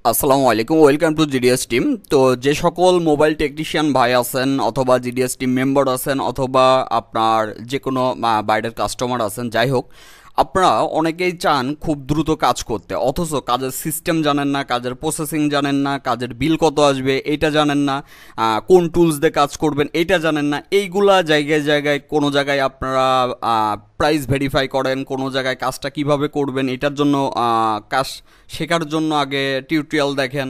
আসসালামু আলাইকুম, welcome to GDS team. তো যে সকল মোবাইল টেকনিশিয়ান ভাই আছেন অথবা জিডিএস টিম মেম্বার আছেন অথবা আপনার যে কোনো বাইরের কাস্টমার আছেন, যাই হোক, আপনারা অনেকেই চান খুব দ্রুত কাজ করতে, অথচ কাজের সিস্টেম জানেন না, কাজের প্রসেসিং জানেন না, কাজের বিল কত আসবে এইটা জানেন না, কোন টুলস দিয়ে কাজ করবেন এইটা জানেন না। এইগুলা জায়গায় জায়গায় কোনো জায়গায় আপনারা প্রাইস ভেরিফাই করেন, কোনো জায়গায় কাজটা কিভাবে করবেন এটার জন্য কাজ শেখার জন্য আগে টিউটোরিয়াল দেখেন,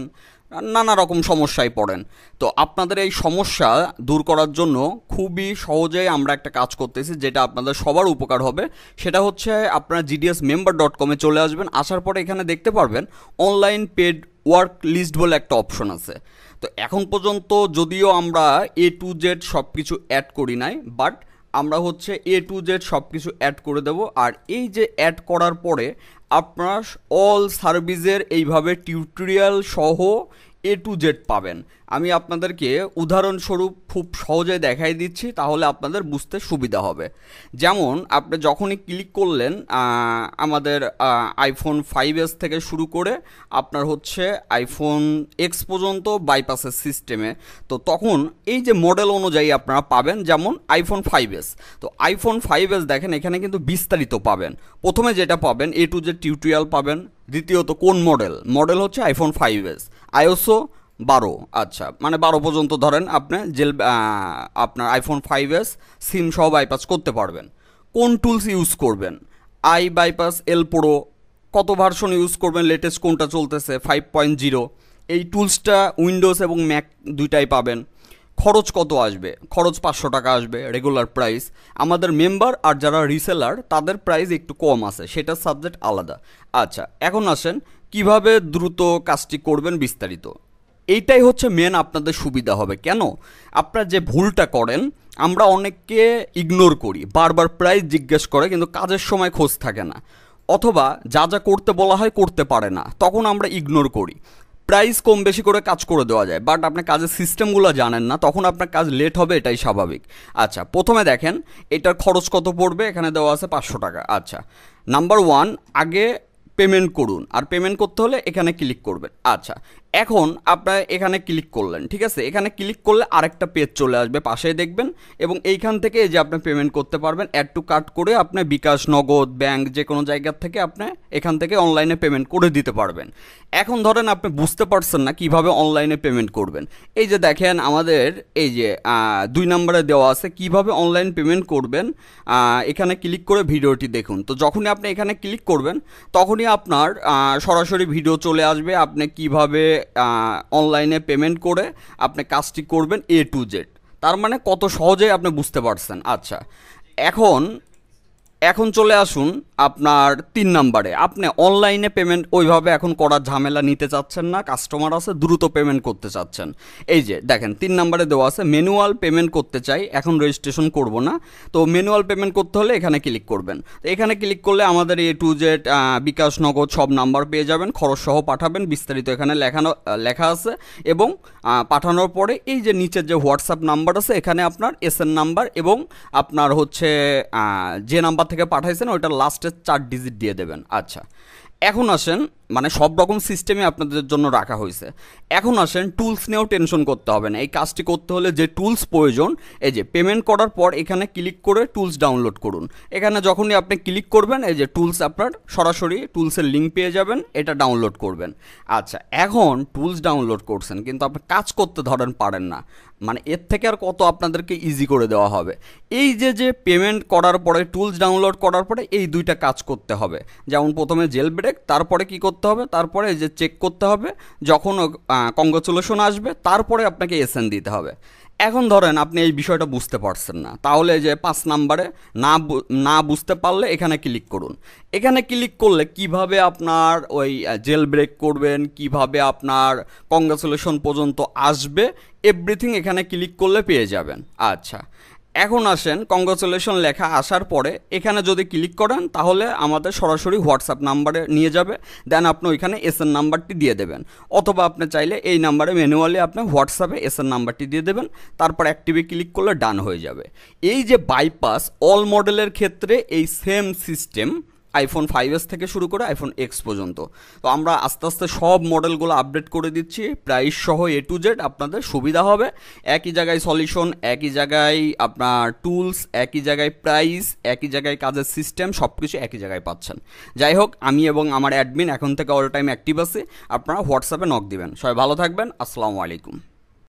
নানা রকম সমস্যায় পড়েন। তো আপনাদের এই সমস্যা দূর করার জন্য খুবই সহজেই আমরা একটা কাজ করতেছি, যেটা আপনাদের সবার উপকার হবে। সেটা হচ্ছে আপনারা gdsmember.com-এ চলে আসবেন। আসার পরে এখানে দেখতে পারবেন অনলাইন পেড ওয়ার্ক লিস্ট বলে একটা অপশন আছে। তো এখন পর্যন্ত যদিও আমরা A to Z সব কিছু অ্যাড করি নাই, বাট আমরা হচ্ছে A to Z সব কিছু অ্যাড করে দেব। আর এই যে অ্যাড করার পরে আপনারা অল সার্ভিসের এইভাবে টিউটোরিয়াল সহ A to Z পাবেন। আমি আপনাদেরকে উদাহরণস্বরূপ খুব সহজে দেখাই দিচ্ছি, তাহলে আপনাদের বুঝতে সুবিধা হবে। যেমন আপনি যখনই ক্লিক করলেন আমাদের আইফোন 5s থেকে শুরু করে আপনার হচ্ছে আইফোন X পর্যন্ত বাইপাসের সিস্টেমে, তো তখন এই যে মডেল অনুযায়ী আপনারা পাবেন, যেমন আইফোন 5s। তো আইফোন 5s দেখেন এখানে কিন্তু বিস্তারিত পাবেন। প্রথমে যেটা পাবেন A to Z টিউটোরিয়াল পাবেন, দ্বিতীয়ত কোন মডেল হচ্ছে আইফোন 5s, আইওএসও 12, আচ্ছা মানে 12 পর্যন্ত ধরেন আপনি আপনার আইফোন 5s সিম সহ বাইপাস করতে পারবেন। কোন টুলস ইউজ করবেন, আই বাইপাস এল প্রো, কত ভার্সন ইউজ করবেন, লেটেস্ট কোনটা চলতেছে 5.0, এই টুলসটা উইন্ডোজ এবং ম্যাক দুইটাই পাবেন। খরচ কত আসবে, খরচ 500 টাকা আসবে রেগুলার প্রাইস। আমাদের মেম্বার আর যারা রিসেলার তাদের প্রাইস একটু কম আছে, সেটার সাবজেক্ট আলাদা। আচ্ছা, এখন আসেন কিভাবে দ্রুত কাজটি করবেন বিস্তারিত। এইটাই হচ্ছে মেন আপনাদের সুবিধা হবে। কেন আপনারা যে ভুলটা করেন, আমরা অনেককে ইগনোর করি, বারবার প্রাইস জিজ্ঞেস করে কিন্তু কাজের সময় খোঁজ থাকে না, অথবা যা যা করতে বলা হয় করতে পারে না, তখন আমরা ইগনোর করি। প্রাইস কম বেশি করে কাজ করে দেওয়া যায়, বাট আপনি কাজের সিস্টেমগুলো জানেন না, তখন আপনার কাজ লেট হবে, এটাই স্বাভাবিক। আচ্ছা, প্রথমে দেখেন এটার খরচ কত পড়বে, এখানে দেওয়া আছে 500 টাকা। আচ্ছা, নাম্বার 1, আগে পেমেন্ট করুন, আর পেমেন্ট করতে হলে এখানে ক্লিক করবেন। আচ্ছা, এখন আপনার এখানে ক্লিক করলেন, ঠিক আছে, এখানে ক্লিক করলে আরেকটা পেজ চলে আসবে, পাশেই দেখবেন, এবং এইখান থেকে এই যে আপনি পেমেন্ট করতে পারবেন, অ্যাড টু কার্ট করে আপনি বিকাশ, নগদ, ব্যাংক যে কোনো জায়গার থেকে আপনি এখান থেকে অনলাইনে পেমেন্ট করে দিতে পারবেন। এখন ধরেন আপনি বুঝতে পারছেন না কিভাবে অনলাইনে পেমেন্ট করবেন, এই যে দেখেন আমাদের এই যে 2 নম্বরে দেওয়া আছে কিভাবে অনলাইন পেমেন্ট করবেন, এখানে ক্লিক করে ভিডিওটি দেখুন। তো যখনই আপনি এখানে ক্লিক করবেন তখনই আপনার সরাসরি ভিডিও চলে আসবে, আপনি কিভাবে অনলাইনে পেমেন্ট করে আপনি কাজটি করবেন A to Z। তার মানে কত সহজেই আপনি বুঝতে পারছেন। আচ্ছা, এখন চলে আসুন আপনার 3 নম্বরে। আপনি অনলাইনে পেমেন্ট ওইভাবে এখন করার ঝামেলা নিতে চাচ্ছেন না, কাস্টমার আছে, দ্রুত পেমেন্ট করতে চাচ্ছেন। এই যে দেখেন 3 নম্বরে দেওয়া আছে ম্যানুয়াল পেমেন্ট করতে চাই, এখন রেজিস্ট্রেশন করব না। তো ম্যানুয়াল পেমেন্ট করতে হলে এখানে ক্লিক করবেন। তো এখানে ক্লিক করলে আমাদের A to Z বিকাশ, নগদ সব নাম্বার পেয়ে যাবেন, খরচ সহ পাঠাবেন, বিস্তারিত এখানে লেখা আছে। এবং পাঠানোর পরে এই যে নিচের যে হোয়াটসঅ্যাপ নাম্বার আছে, এখানে আপনার SN নাম্বার এবং আপনার হচ্ছে যে নাম্বার থেকে পাঠাইছেন ওইটার লাস্টের 4 ডিজিট দিয়ে দেবেন। আচ্ছা, এখন আসেন, মানে সব রকম সিস্টেমে আপনাদের জন্য রাখা হয়েছে। এখন আসেন টুলস নিয়েও টেনশন করতে হবে না। এই কাজটি করতে হলে যে টুলস প্রয়োজন, এই যে পেমেন্ট করার পর এখানে ক্লিক করে টুলস ডাউনলোড করুন। এখানে যখনই আপনি ক্লিক করবেন এই যে টুলস, আপনার সরাসরি টুলসের লিঙ্ক পেয়ে যাবেন, এটা ডাউনলোড করবেন। আচ্ছা, এখন টুলস ডাউনলোড করছেন কিন্তু আপনি কাজ করতে ধরেন পারেন না, মানে এর থেকে আর কত আপনাদেরকে ইজি করে দেওয়া হবে। এই যে পেমেন্ট করার পরে টুলস ডাউনলোড করার পরে এই দুইটা কাজ করতে হবে। যেমন প্রথমে জেল ব্রেক, তারপরে কি করতে হবে, তারপরে এই যে চেক করতে হবে, যখন কংগ্রাচুলেশন আসবে তারপরে আপনাকে SN দিতে হবে। এখন ধরেন আপনি এই বিষয়টা বুঝতে পারছেন না, তাহলে যে 5 নম্বরে না বুঝতে পারলে এখানে ক্লিক করুন। এখানে ক্লিক করলে কিভাবে আপনার ওই জেল ব্রেক করবেন, কিভাবে আপনার কংগ্রাচুলেশন পর্যন্ত আসবে, এভরিথিং এখানে ক্লিক করলে পেয়ে যাবেন। আচ্ছা, এখন আসেন কংগ্রাচুলেশন লেখা আসার পরে এখানে যদি ক্লিক করেন তাহলে আমাদের সরাসরি হোয়াটসঅ্যাপ নাম্বারে নিয়ে যাবে, দেন আপনি ওইখানে SN নাম্বারটি দিয়ে দেবেন, অথবা আপনি চাইলে এই নাম্বারে ম্যানুয়ালি আপনি হোয়াটসঅ্যাপে SN নাম্বারটি দিয়ে দেবেন, তারপর অ্যাক্টিভে ক্লিক করলে ডান হয়ে যাবে। এই যে বাইপাস অল মডেলের ক্ষেত্রে এই সেম সিস্টেম আইফোন 5s থেকে শুরু করে আইফোন এক্স পর্যন্ত। তো আমরা আস্তে আস্তে সব মডেলগুলো আপডেট করে দিচ্ছি, প্রাইস সহ A to Z, আপনাদের সুবিধা হবে। একই জায়গায় সলিউশন, একই জায়গায় আপনার টুলস, একই জায়গায় প্রাইস, একই জায়গায় কাজের সিস্টেম, সব কিছু একই জায়গায় পাচ্ছেন। যাই হোক, আমি এবং আমার অ্যাডমিন এখন থেকে অল টাইম অ্যাক্টিভ আছি, আপনারা হোয়াটসঅ্যাপে নক দিবেন। সবাই ভালো থাকবেন, আসসালামু আলাইকুম।